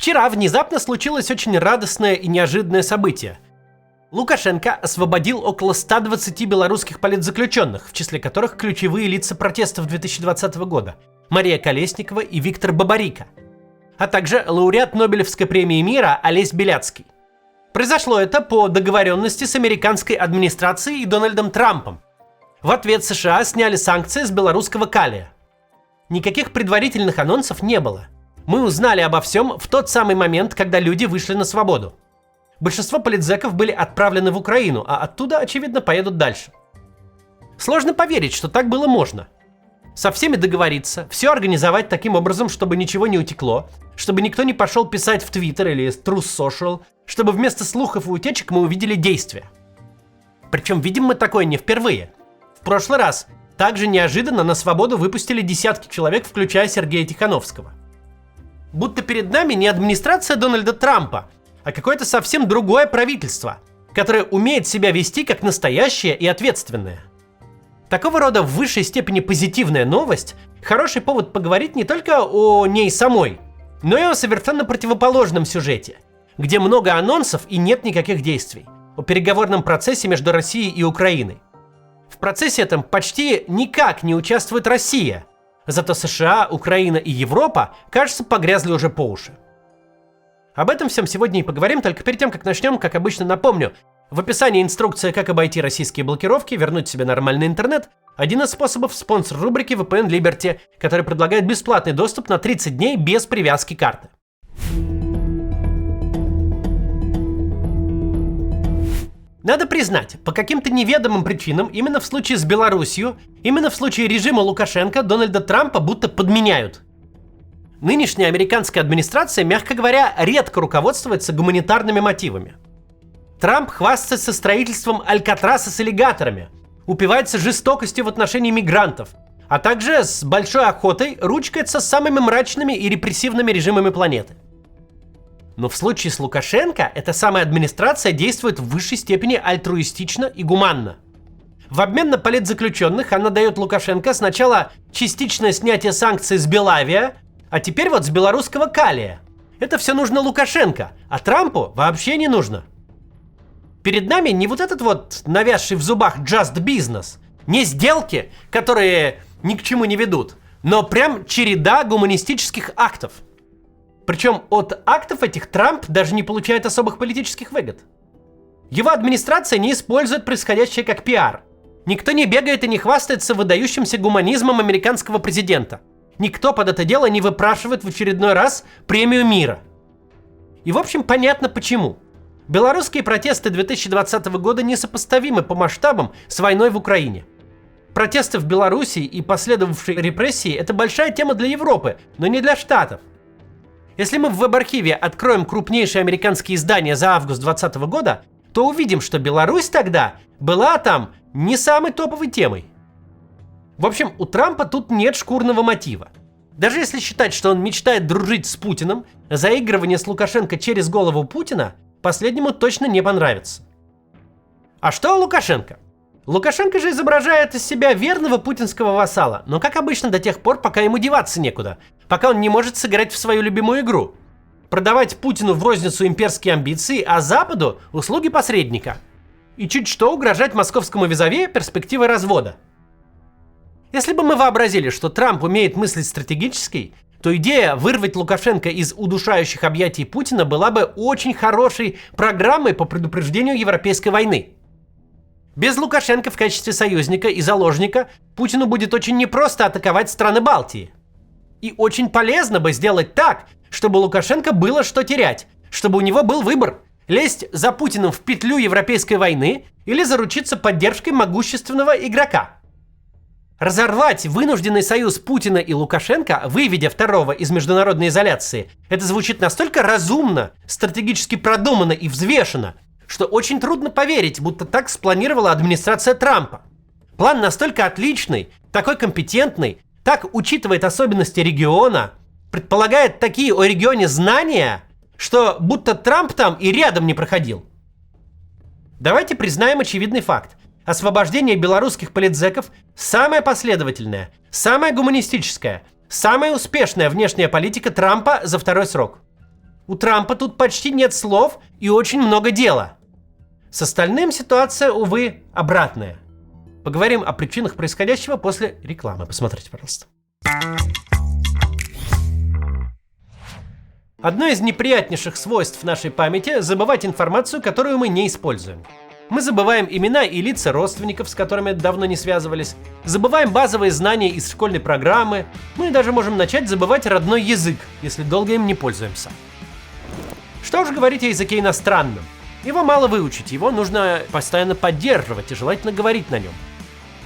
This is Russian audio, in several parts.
Вчера внезапно случилось очень радостное и неожиданное событие. Лукашенко освободил около 120 белорусских политзаключенных, в числе которых ключевые лица протестов 2020 года Мария Колесникова и Виктор Бабарико, а также лауреат Нобелевской премии мира Олесь Беляцкий. Произошло это по договоренности с американской администрацией и Дональдом Трампом. В ответ США сняли санкции с белорусского калия. Никаких предварительных анонсов не было. Мы узнали обо всем в тот самый момент, когда люди вышли на свободу. Большинство политзеков были отправлены в Украину, а оттуда, очевидно, поедут дальше. Сложно поверить, что так было можно. Со всеми договориться, все организовать таким образом, чтобы ничего не утекло, чтобы никто не пошел писать в Твиттер или Truth Social, чтобы вместо слухов и утечек мы увидели действия. Причем видим мы такое не впервые. В прошлый раз также неожиданно на свободу выпустили десятки человек, включая Сергея Тихановского. Будто перед нами не администрация Дональда Трампа, а какое-то совсем другое правительство, которое умеет себя вести как настоящее и ответственное. Такого рода в высшей степени позитивная новость – хороший повод поговорить не только о ней самой, но и о совершенно противоположном сюжете, где много анонсов и нет никаких действий, о переговорном процессе между Россией и Украиной. В процессе этом почти никак не участвует Россия, зато США, Украина и Европа, кажется, погрязли уже по уши. Об этом всем сегодня и поговорим, только перед тем, как начнем, как обычно, напомню, в описании инструкция, как обойти российские блокировки, вернуть себе нормальный интернет. Один из способов — спонсор рубрики VPN Liberty, который предлагает бесплатный доступ на 30 дней без привязки карты. Надо признать, по каким-то неведомым причинам именно в случае с Беларусью, именно в случае режима Лукашенко Дональда Трампа будто подменяют. Нынешняя американская администрация, мягко говоря, редко руководствуется гуманитарными мотивами. Трамп хвастается строительством Алькатраса с аллигаторами, упивается жестокостью в отношении мигрантов, а также с большой охотой ручкается с самыми мрачными и репрессивными режимами планеты. Но в случае с Лукашенко эта самая администрация действует в высшей степени альтруистично и гуманно. В обмен на политзаключенных она дает Лукашенко сначала частичное снятие санкций с Белавия, а теперь вот с белорусского калия. Это все нужно Лукашенко, а Трампу вообще не нужно. Перед нами не вот этот вот навязший в зубах just business, не сделки, которые ни к чему не ведут, но прям череда гуманистических актов. Причем от актов этих Трамп даже не получает особых политических выгод. Его администрация не использует происходящее как пиар. Никто не бегает и не хвастается выдающимся гуманизмом американского президента. Никто под это дело не выпрашивает в очередной раз премию мира. И в общем понятно почему. Белорусские протесты 2020 года несопоставимы по масштабам с войной в Украине. Протесты в Беларуси и последовавшие репрессии – это большая тема для Европы, но не для Штатов. Если мы в веб-архиве откроем крупнейшие американские издания за август 2020 года, то увидим, что Беларусь тогда была там не самой топовой темой. В общем, у Трампа тут нет шкурного мотива. Даже если считать, что он мечтает дружить с Путиным, заигрывание с Лукашенко через голову Путина последнему точно не понравится. А что Лукашенко? Лукашенко же изображает из себя верного путинского вассала, но как обычно до тех пор, пока ему деваться некуда, пока он не может сыграть в свою любимую игру. Продавать Путину в розницу имперские амбиции, а Западу услуги посредника. И чуть что угрожать московскому визави перспективой развода. Если бы мы вообразили, что Трамп умеет мыслить стратегически, то идея вырвать Лукашенко из удушающих объятий Путина была бы очень хорошей программой по предупреждению европейской войны. Без Лукашенко в качестве союзника и заложника Путину будет очень непросто атаковать страны Балтии. И очень полезно бы сделать так, чтобы Лукашенко было что терять, чтобы у него был выбор – лезть за Путиным в петлю европейской войны или заручиться поддержкой могущественного игрока. Разорвать вынужденный союз Путина и Лукашенко, выведя второго из международной изоляции, это звучит настолько разумно, стратегически продуманно и взвешенно, что очень трудно поверить, будто так спланировала администрация Трампа. План настолько отличный, такой компетентный, так учитывает особенности региона, предполагает такие о регионе знания, что будто Трамп там и рядом не проходил. Давайте признаем очевидный факт. Освобождение белорусских политзеков – самая последовательная, самая гуманистическая, самая успешная внешняя политика Трампа за второй срок. У Трампа тут почти нет слов и очень много дела. С остальным ситуация, увы, обратная. Поговорим о причинах происходящего после рекламы. Посмотрите, пожалуйста. Одно из неприятнейших свойств нашей памяти – забывать информацию, которую мы не используем. Мы забываем имена и лица родственников, с которыми давно не связывались, забываем базовые знания из школьной программы, мы даже можем начать забывать родной язык, если долго им не пользуемся. Что уж говорить о языке иностранном. Его мало выучить, его нужно постоянно поддерживать и желательно говорить на нем.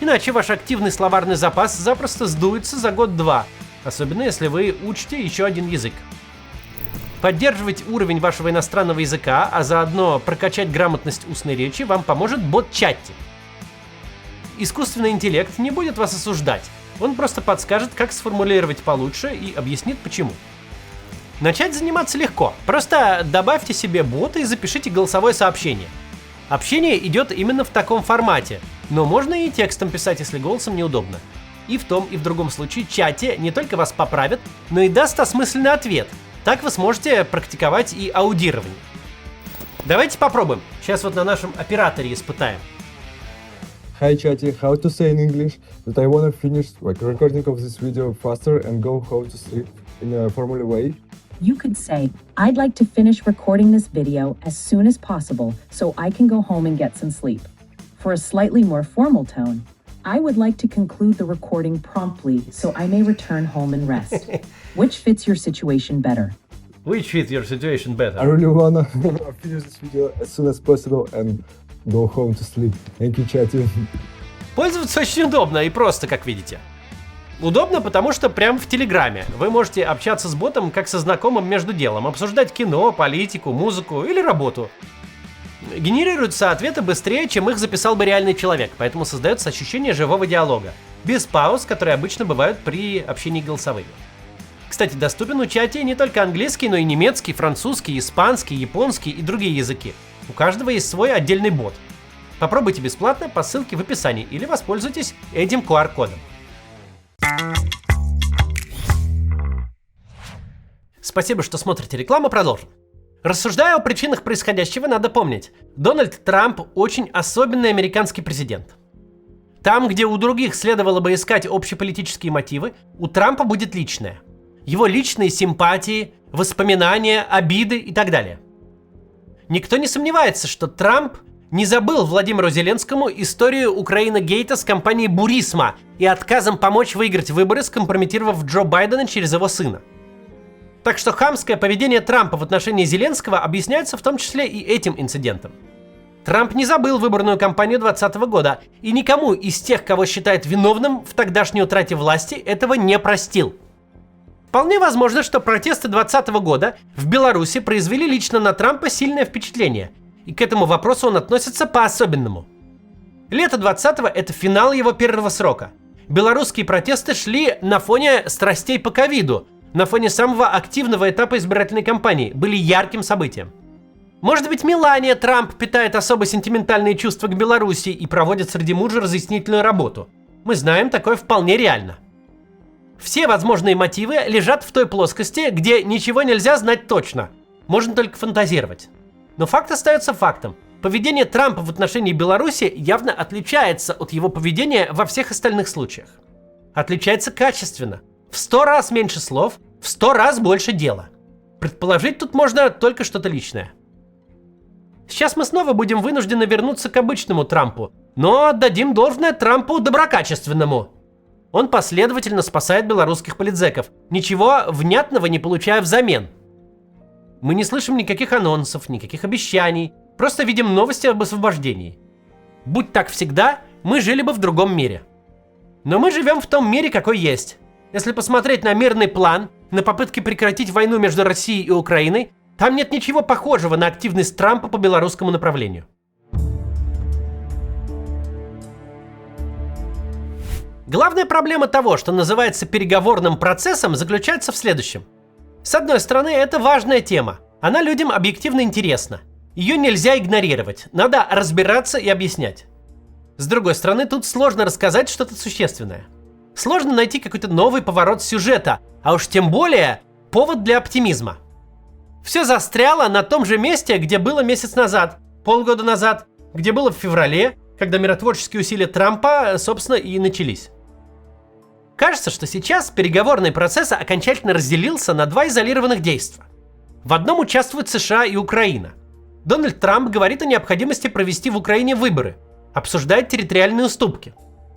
Иначе ваш активный словарный запас запросто сдуется за год-два, особенно если вы учите еще один язык. Поддерживать уровень вашего иностранного языка, а заодно прокачать грамотность устной речи вам поможет бот Chatty. Искусственный интеллект не будет вас осуждать, он просто подскажет, как сформулировать получше и объяснит почему. Начать заниматься легко, просто добавьте себе бота и запишите голосовое сообщение. Общение идет именно в таком формате, но можно и текстом писать, если голосом неудобно. И в том, и в другом случае Chatty не только вас поправит, но и даст осмысленный ответ. Так вы сможете практиковать и аудирование. Давайте попробуем. Сейчас вот на нашем операторе испытаем. Hi Chatty, how to say in English that I wanna finish recording of this video faster and go home to sleep in a formal way? You could say, I'd like to finish recording this video as soon as possible so I can go home and get some sleep. For a slightly more formal tone, I would like to conclude the recording promptly so I may return home and rest. Which fits your situation better? Which fits your situation better? I really wanna finish this video as soon as possible and go home to sleep. Thank you, Chatty. Пользоваться очень удобно и просто, как видите. Удобно, потому что прямо в Телеграме вы можете общаться с ботом как со знакомым между делом, обсуждать кино, политику, музыку или работу. Генерируются ответы быстрее, чем их записал бы реальный человек, поэтому создается ощущение живого диалога, без пауз, которые обычно бывают при общении голосовыми. Кстати, доступен у Chatty не только английский, но и немецкий, французский, испанский, японский и другие языки. У каждого есть свой отдельный бот. Попробуйте бесплатно по ссылке в описании или воспользуйтесь этим QR-кодом. Спасибо, что смотрите рекламу, продолжим. Рассуждая о причинах происходящего, надо помнить, Дональд Трамп очень особенный американский президент. Там, где у других следовало бы искать общеполитические мотивы, у Трампа будет личное. Его личные симпатии, воспоминания, обиды и так далее. Никто не сомневается, что Трамп не забыл Владимиру Зеленскому историю Украина-гейта с компанией Бурисма и отказом помочь выиграть выборы, скомпрометировав Джо Байдена через его сына. Так что хамское поведение Трампа в отношении Зеленского объясняется в том числе и этим инцидентом. Трамп не забыл выборную кампанию 2020 года и никому из тех, кого считает виновным в тогдашней утрате власти, этого не простил. Вполне возможно, что протесты 2020 года в Беларуси произвели лично на Трампа сильное впечатление, и к этому вопросу он относится по-особенному. Лето 2020-го – это финал его первого срока. Белорусские протесты шли на фоне страстей по ковиду, на фоне самого активного этапа избирательной кампании, были ярким событием. Может быть, Мелания Трамп питает особо сентиментальные чувства к Беларуси и проводит среди мужа разъяснительную работу. Мы знаем, такое вполне реально. Все возможные мотивы лежат в той плоскости, где ничего нельзя знать точно. Можно только фантазировать. Но факт остается фактом. Поведение Трампа в отношении Беларуси явно отличается от его поведения во всех остальных случаях. Отличается качественно. В 100 раз меньше слов, в 100 раз больше дела. Предположить тут можно только что-то личное. Сейчас мы снова будем вынуждены вернуться к обычному Трампу, но отдадим должное Трампу доброкачественному. Он последовательно спасает белорусских политзеков, ничего внятного не получая взамен. Мы не слышим никаких анонсов, никаких обещаний, просто видим новости об освобождении. Будь так всегда, мы жили бы в другом мире. Но мы живем в том мире, какой есть. Если посмотреть на мирный план, на попытки прекратить войну между Россией и Украиной, там нет ничего похожего на активность Трампа по белорусскому направлению. Главная проблема того, что называется переговорным процессом, заключается в следующем. С одной стороны, это важная тема. Она людям объективно интересна. Ее нельзя игнорировать. Надо разбираться и объяснять. С другой стороны, тут сложно рассказать что-то существенное. Сложно найти какой-то новый поворот сюжета, а уж тем более повод для оптимизма. Все застряло на том же месте, где было месяц назад, полгода назад, где было в феврале, когда миротворческие усилия Трампа, собственно, и начались. Кажется, что сейчас переговорный процесс окончательно разделился на два изолированных действия. В одном участвуют США и Украина. Дональд Трамп говорит о необходимости провести в Украине выборы, обсуждает территориальные уступки.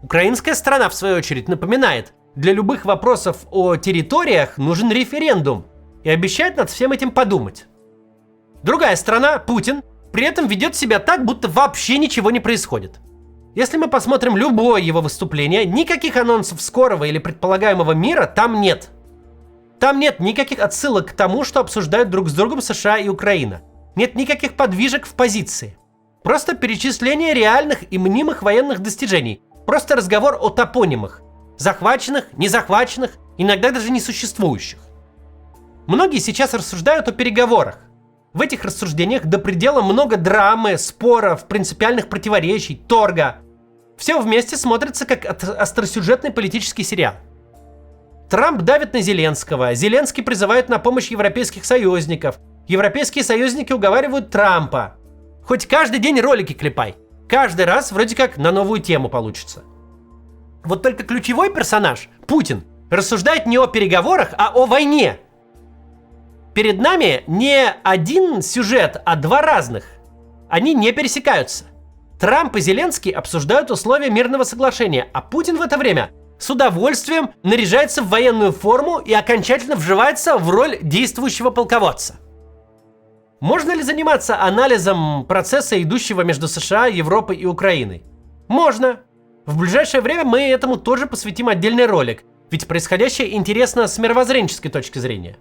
Украинская сторона, в свою очередь, напоминает, для любых вопросов о территориях нужен референдум и обещает над всем этим подумать. Другая сторона, Путин, при этом ведет себя так, будто вообще ничего не происходит. Если мы посмотрим любое его выступление, никаких анонсов скорого или предполагаемого мира там нет. Там нет никаких отсылок к тому, что обсуждают друг с другом США и Украина. Нет никаких подвижек в позиции. Просто перечисление реальных и мнимых военных достижений. Просто разговор о топонимах. Захваченных, незахваченных, иногда даже несуществующих. Многие сейчас рассуждают о переговорах. В этих рассуждениях до предела много драмы, споров, принципиальных противоречий, торга. Все вместе смотрится как остросюжетный политический сериал. Трамп давит на Зеленского, Зеленский призывает на помощь европейских союзников, европейские союзники уговаривают Трампа. Хоть каждый день ролики клепай, каждый раз вроде как на новую тему получится. Вот только ключевой персонаж, Путин, рассуждает не о переговорах, а о войне. Перед нами не один сюжет, а два разных. Они не пересекаются. Трамп и Зеленский обсуждают условия мирного соглашения, а Путин в это время с удовольствием наряжается в военную форму и окончательно вживается в роль действующего полководца. Можно ли заниматься анализом процесса, идущего между США, Европой и Украиной? Можно. В ближайшее время мы этому тоже посвятим отдельный ролик, ведь происходящее интересно с мировоззренческой точки зрения.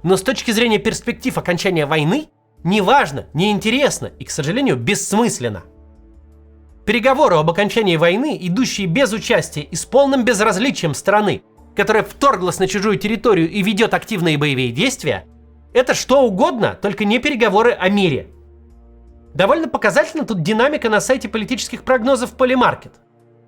Но с точки зрения перспектив окончания войны, неважно, неинтересно и, к сожалению, бессмысленно. Переговоры об окончании войны, идущие без участия и с полным безразличием страны, которая вторглась на чужую территорию и ведет активные боевые действия, это что угодно, только не переговоры о мире. Довольно показательна тут динамика на сайте политических прогнозов Polymarket.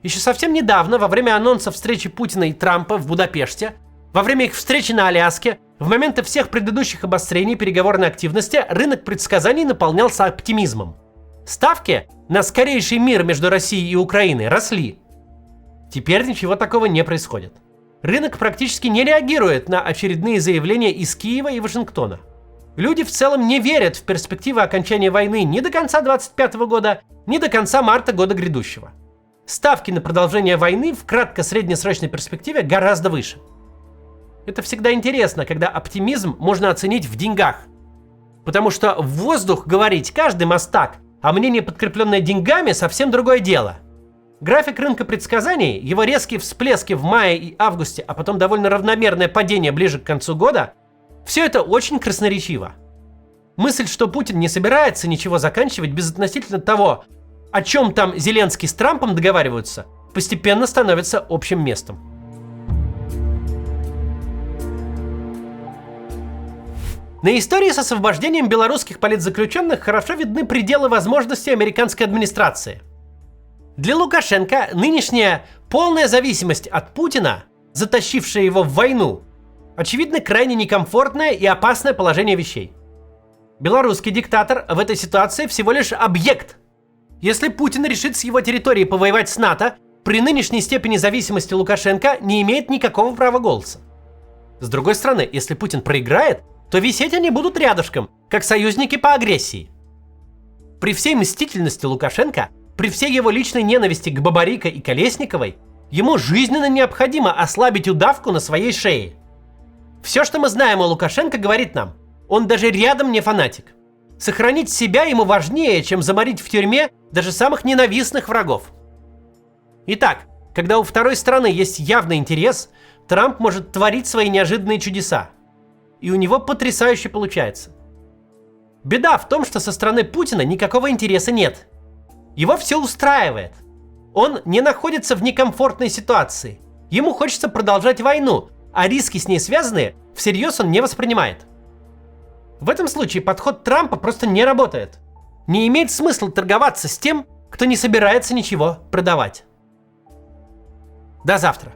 Еще совсем недавно, во время анонса встречи Путина и Трампа в Будапеште, во время их встречи на Аляске, в моменты всех предыдущих обострений переговорной активности, рынок предсказаний наполнялся оптимизмом. Ставки на скорейший мир между Россией и Украиной росли. Теперь ничего такого не происходит. Рынок практически не реагирует на очередные заявления из Киева и Вашингтона. Люди в целом не верят в перспективы окончания войны ни до конца 2025 года, ни до конца марта года грядущего. Ставки на продолжение войны в кратко-среднесрочной перспективе гораздо выше. Это всегда интересно, когда оптимизм можно оценить в деньгах. Потому что в воздух говорить каждый мастак, а мнение, подкрепленное деньгами, совсем другое дело. График рынка предсказаний, его резкие всплески в мае и августе, а потом довольно равномерное падение ближе к концу года, все это очень красноречиво. Мысль, что Путин не собирается ничего заканчивать безотносительно того, о чем там Зеленский с Трампом договариваются, постепенно становится общим местом. На истории с освобождением белорусских политзаключенных хорошо видны пределы возможностей американской администрации. Для Лукашенко нынешняя полная зависимость от Путина, затащившая его в войну, очевидно крайне некомфортное и опасное положение вещей. Белорусский диктатор в этой ситуации всего лишь объект. Если Путин решит с его территории повоевать с НАТО, при нынешней степени зависимости Лукашенко не имеет никакого права голоса. С другой стороны, если Путин проиграет, то висеть они будут рядышком, как союзники по агрессии. При всей мстительности Лукашенко, при всей его личной ненависти к Бабарико и Колесниковой, ему жизненно необходимо ослабить удавку на своей шее. Все, что мы знаем о Лукашенко, говорит нам, он даже рядом не фанатик. Сохранить себя ему важнее, чем заморить в тюрьме даже самых ненавистных врагов. Итак, когда у второй стороны есть явный интерес, Трамп может творить свои неожиданные чудеса. И у него потрясающе получается. Беда в том, что со стороны Путина никакого интереса нет. Его все устраивает. Он не находится в некомфортной ситуации. Ему хочется продолжать войну, а риски с ней связанные всерьез он не воспринимает. В этом случае подход Трампа просто не работает. Не имеет смысла торговаться с тем, кто не собирается ничего продавать. До завтра.